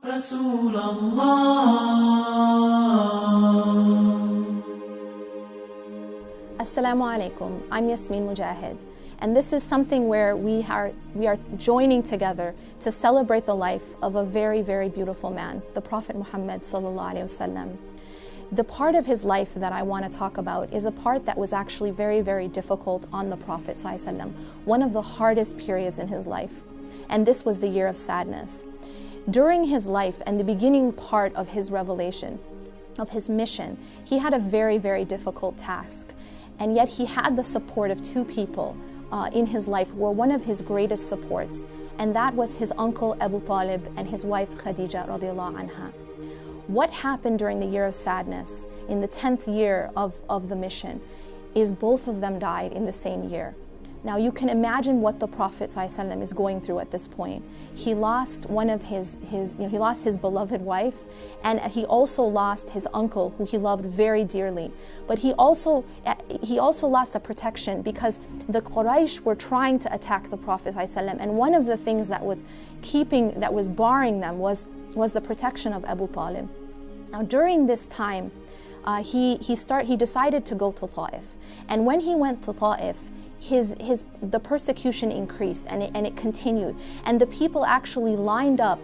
رسول الله. Assalamu alaikum. I'm Yasmin Mogahed, and this is something where we are joining together to celebrate the life of a very, very beautiful man, the Prophet Muhammad sallallahu alaihi wasallam. The part of his life that I want to talk about is a part that was actually very, very difficult on the Prophet sallallahu alaihi wasallam, one of the hardest periods in his life, and this was the year of sadness. During his life and the beginning part of his revelation, of his mission, he had a very, very difficult task. And yet he had the support of two people in his life who were one of his greatest supports. And that was his uncle Abu Talib and his wife Khadija radiallahu anha. What happened during the year of sadness, in the 10th year of the mission, is both of them died in the same year. Now you can imagine what the Prophet ﷺ is going through at this point. He lost one of he lost his beloved wife, and he also lost his uncle who he loved very dearly. But he also lost a protection because the Quraysh were trying to attack the Prophet ﷺ, and one of the things that was barring them was the protection of Abu Talib. Now during this time, he decided to go to Ta'if, and when he went to Ta'if, the persecution increased and it continued, and the people actually lined up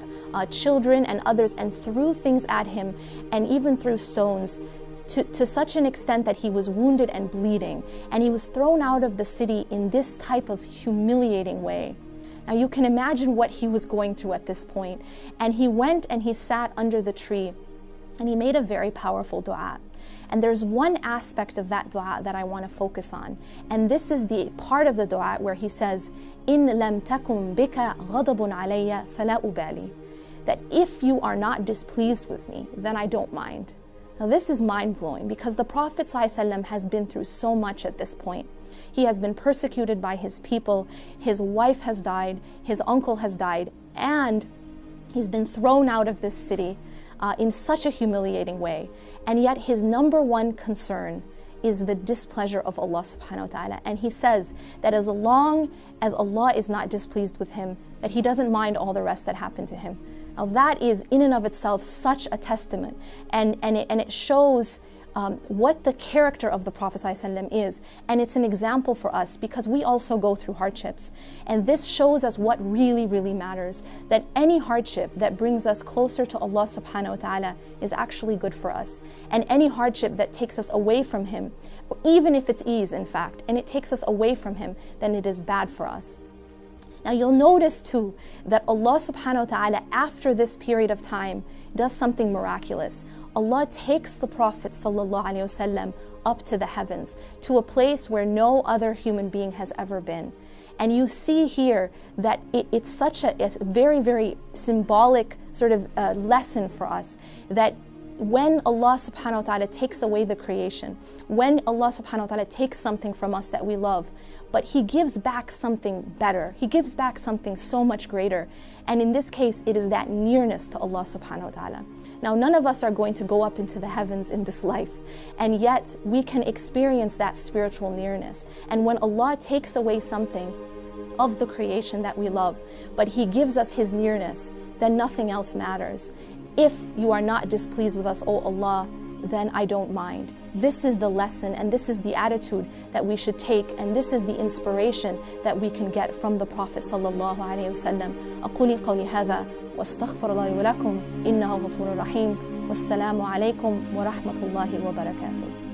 children and others and threw things at him, and even threw stones to such an extent that he was wounded and bleeding, and he was thrown out of the city in this type of humiliating way. Now you can imagine what he was going through at this point. And he went and he sat under the tree and he made a very powerful dua. And there's one aspect of that dua that I want to focus on. And this is the part of the dua where he says, إِن لَمْ تَكُمْ بِكَ غَضَبٌ عَلَيَّ فَلَا أُبَالِي. That if you are not displeased with me, then I don't mind. Now this is mind-blowing because the Prophet ﷺ has been through so much at this point. He has been persecuted by his people, his wife has died, his uncle has died, and he's been thrown out of this city in such a humiliating way. And yet his number one concern is the displeasure of Allah subhanahu wa ta'ala. And he says that as long as Allah is not displeased with him, that he doesn't mind all the rest that happened to him. Now that is in and of itself such a testament, and it shows what the character of the Prophet ﷺ is, and it's an example for us because we also go through hardships, and this shows us what really, really matters, that any hardship that brings us closer to Allah subhanahu wa ta'ala is actually good for us, and any hardship that takes us away from Him, even if it's ease in fact, and it takes us away from Him, then it is bad for us. Now you'll notice too that Allah subhanahu wa ta'ala after this period of time does something miraculous. Allah takes the Prophet sallallahu alaihi wasallam up to the heavens, to a place where no other human being has ever been. And you see here that it's such a very, very symbolic sort of lesson for us, that when Allah subhanahu wa ta'ala takes away the creation, when Allah subhanahu wa ta'ala takes something from us that we love, but He gives back something better, He gives back something so much greater. And in this case, it is that nearness to Allah subhanahu wa ta'ala. Now, none of us are going to go up into the heavens in this life, and yet we can experience that spiritual nearness. And when Allah takes away something of the creation that we love, but He gives us His nearness, then nothing else matters. If you are not displeased with us, O Allah, then I don't mind. This is the lesson and this is the attitude that we should take, and this is the inspiration that we can get from the Prophet sallallahu alaihi wasallam. أقول قولي هذا واستغفر الله لي ولكم إنه غفور رحيم والسلام عليكم ورحمة الله وبركاته.